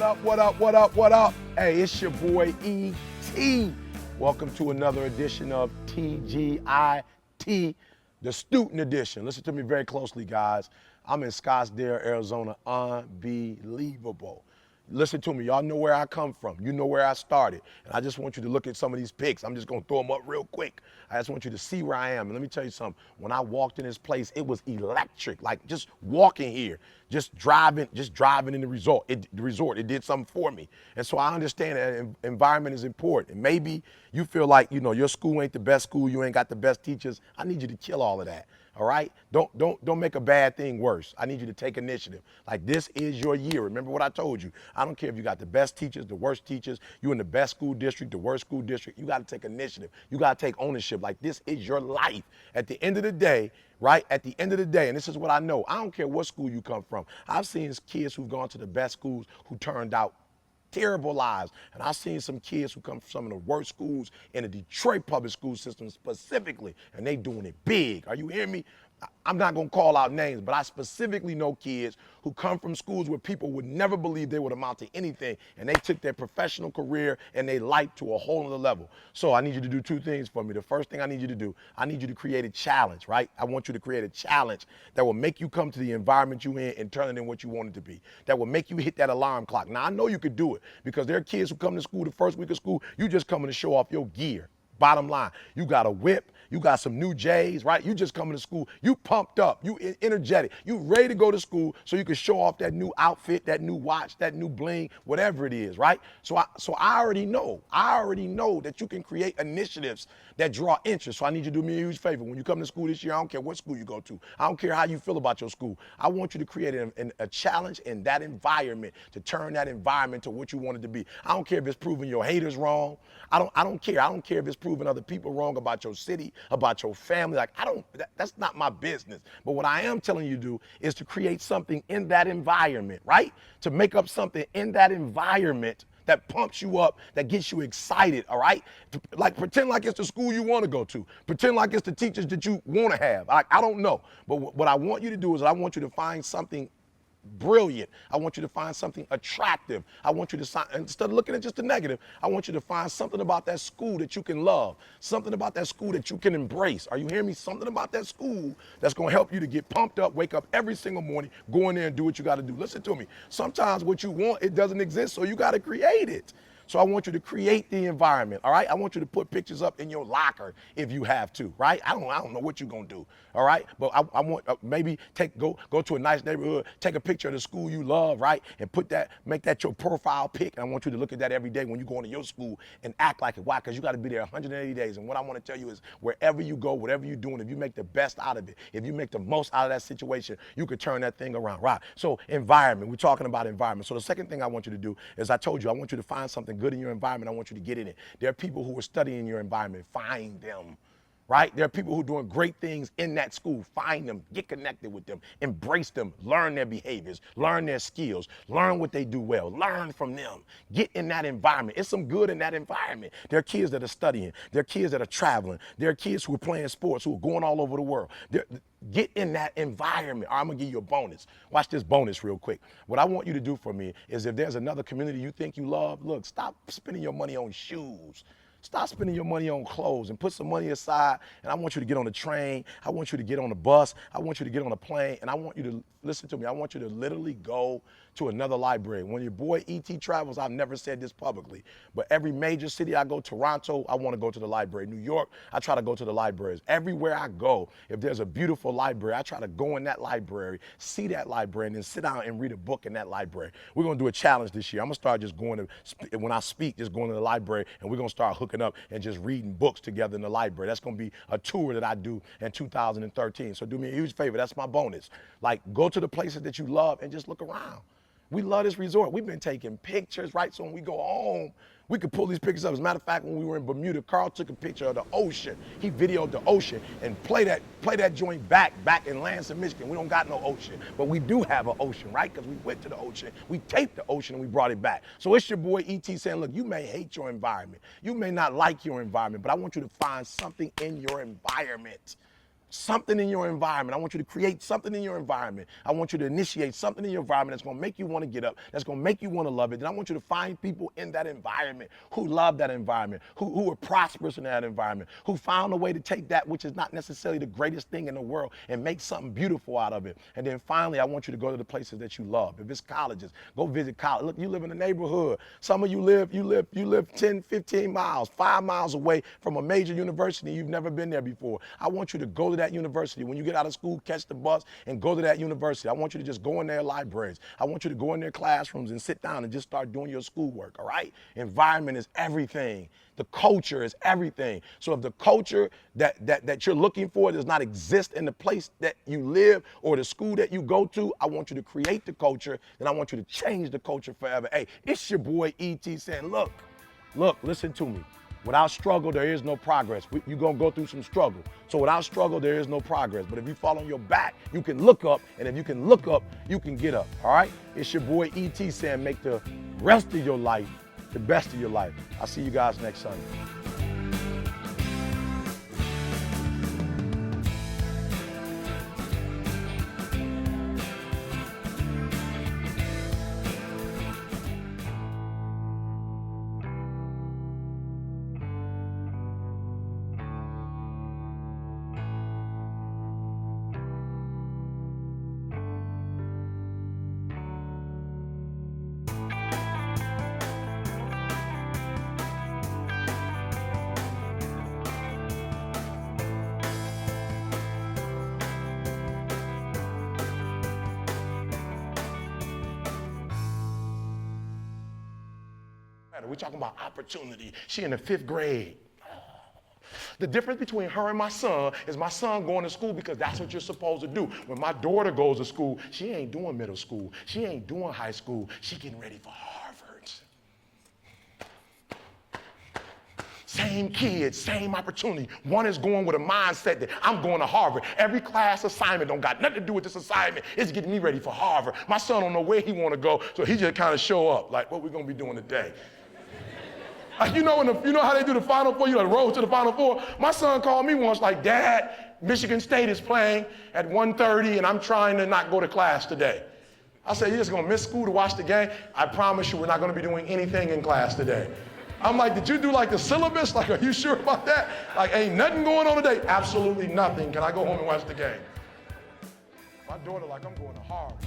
up, what up, what up, what up? Hey, it's your boy E.T. Welcome to another edition of TGIT, the student edition. Listen to me very closely, guys. I'm in Scottsdale, Arizona. Unbelievable. Listen to me, y'all know where I come from. You know where I started. And I just want you to look at some of these pics. I'm just gonna throw them up real quick. I just want you to see where I am. And let me tell you something. When I walked in this place, it was electric. Like just walking here, just driving in the resort. It did something for me. And so I understand that environment is important. And maybe you feel like, you know, your school ain't the best school, you ain't got the best teachers. I need you to kill all of that. All right? Don't make a bad thing worse. I need you to take initiative. Like, this is your year. Remember what I told you. I don't care if you got the best teachers, the worst teachers, you in the best school district, the worst school district. You got to take initiative. You got to take ownership. Like, this is your life. At the end of the day, right? At the end of the day, and this is what I know. I don't care what school you come from. I've seen kids who've gone to the best schools who turned out terrible lives. And I've seen some kids who come from some of the worst schools in the Detroit public school system specifically, and they doing it big. Are you hearing me? I'm not gonna call out names, but I specifically know kids who come from schools where people would never believe they would amount to anything, and they took their professional career and their life to a whole other level. So I need you to do two things for me. The first thing I need you to do, I need you to create a challenge, right? I want you to create a challenge that will make you come to the environment you in and turn it in what you want it to be. That will make you hit that alarm clock. Now, I know you could do it because there are kids who come to school the first week of school, you just coming to show off your gear. Bottom line, you got a whip, you got some new J's, right? You just coming to school, you pumped up, you energetic, you ready to go to school so you can show off that new outfit, that new watch, that new bling, whatever it is, right? So I already know that you can create initiatives that draw interest. So I need you to do me a huge favor. When you come to school this year, I don't care what school you go to. I don't care how you feel about your school. I want you to create a challenge in that environment to turn that environment to what you want it to be. I don't care if it's proving your haters wrong. I don't care. I don't care if it's proving other people wrong about your city, about your family. Like, that's not my business. But what I am telling you to do is to create something in that environment, right? To make up something in that environment that pumps you up, that gets you excited, all right? Like, pretend like it's the school you want to go to. Pretend like it's the teachers that you want to have. Like, I don't know. But what I want you to do is I want you to find something brilliant. I want you to find something attractive. I want you to, instead of looking at just the negative, I want you to find something about that school that you can love, something about that school that you can embrace. Are you hearing me? Something about that school that's going to help you to get pumped up, wake up every single morning, go in there and do what you got to do. Listen to me. Sometimes what you want, it doesn't exist, so you got to create it. So I want you to create the environment, all right? I want you to put pictures up in your locker if you have to, right? I don't know what you're gonna do, all right? But I want maybe go to a nice neighborhood, take a picture of the school you love, right? And make that your profile pic. And I want you to look at that every day when you go into your school and act like it. Why? Because you got to be there 180 days. And what I want to tell you is, wherever you go, whatever you're doing, if you make the best out of it, if you make the most out of that situation, you could turn that thing around, right? So environment, we're talking about environment. So the second thing I want you to do is, I told you, I want you to find something good in your environment. I want you to get in it. There are people who are studying your environment. Find them, right? There are people who are doing great things in that school. Find them, get connected with them, embrace them, learn their behaviors, learn their skills, learn what they do well, learn from them. Get in that environment. It's some good in that environment. There are kids that are studying. There are kids that are traveling. There are kids who are playing sports, who are going all over the world. Get in that environment. I'm gonna give you a bonus. Watch this bonus real quick. What I want you to do for me is, if there's another community you think you love, look, stop spending your money on shoes. Stop spending your money on clothes and put some money aside. And I want you to get on the train. I want you to get on the bus. I want you to get on a plane. And I want you to, listen to me, I want you to literally go to another library. When your boy E.T. travels, I've never said this publicly, but every major city I go, Toronto, I want to go to the library. New York, I try to go to the libraries. Everywhere I go, if there's a beautiful library, I try to go in that library, see that library, and then sit down and read a book in that library. We're going to do a challenge this year. I'm going to start just going to, when I speak, just going to the library, and we're going to start hooking up and just reading books together in the library. That's going to be a tour that I do in 2013. So do me a huge favor. That's my bonus. Like, go to the places that you love and just look around. We love this resort. We've been taking pictures, right? So when we go home, we could pull these pictures up. As a matter of fact, when we were in Bermuda, Carl took a picture of the ocean. He videoed the ocean and play that joint back in Lansing, Michigan. We don't got no ocean, but we do have an ocean, right? Because we went to the ocean, we taped the ocean, and we brought it back. So it's your boy E.T. saying, look, you may hate your environment. You may not like your environment, but I want you to find something in your environment something in your environment. I want you to create something in your environment. I want you to initiate something in your environment that's going to make you want to get up, that's going to make you want to love it. Then I want you to find people in that environment who love that environment, who are prosperous in that environment, who found a way to take that which is not necessarily the greatest thing in the world and make something beautiful out of it. And then finally, I want you to go to the places that you love. If it's colleges, go visit college. Look, you live in a neighborhood. Some of you live 10, 15 miles, 5 miles away from a major university. You've never been there before. I want you to go to that university. When you get out of school, catch the bus and go to that university. I want you to just go in their libraries. I want you to go in their classrooms and sit down and just start doing your schoolwork, all right? Environment is everything. The culture is everything. So if the culture that you're looking for does not exist in the place that you live or the school that you go to, I want you to create the culture, and I want you to change the culture forever. Hey, it's your boy E.T. saying, look, listen to me. Without struggle, there is no progress. You're going to go through some struggle. So without struggle, there is no progress. But if you fall on your back, you can look up. And if you can look up, you can get up. All right? It's your boy E.T. saying make the rest of your life the best of your life. I'll see you guys next Sunday. We're talking about opportunity. She in the 5th grade. The difference between her and my son is my son going to school because that's what you're supposed to do. When my daughter goes to school, she ain't doing middle school. She ain't doing high school. She getting ready for Harvard. Same kids, same opportunity. One is going with a mindset that I'm going to Harvard. Every class assignment don't got nothing to do with this assignment. It's getting me ready for Harvard. My son don't know where he want to go, so he just kind of show up like, what we going to be doing today? You know how they do the Final Four? You know, the road to the Final Four? My son called me once like, Dad, Michigan State is playing at 1:30 and I'm trying to not go to class today. I said, you're just going to miss school to watch the game? I promise you we're not going to be doing anything in class today. I'm like, did you do like the syllabus? Like, are you sure about that? Like, ain't nothing going on today? Absolutely nothing. Can I go home and watch the game? My daughter like, I'm going to Harvard.